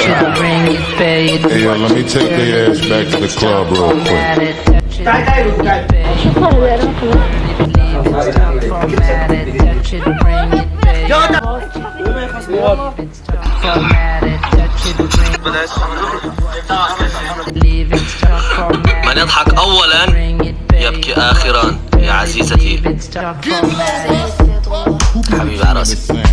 Hey, yo, let me take their ass back to the club real quick. من يضحك أولا يبكي آخرا يا عزيزتي حبيبي على راسي.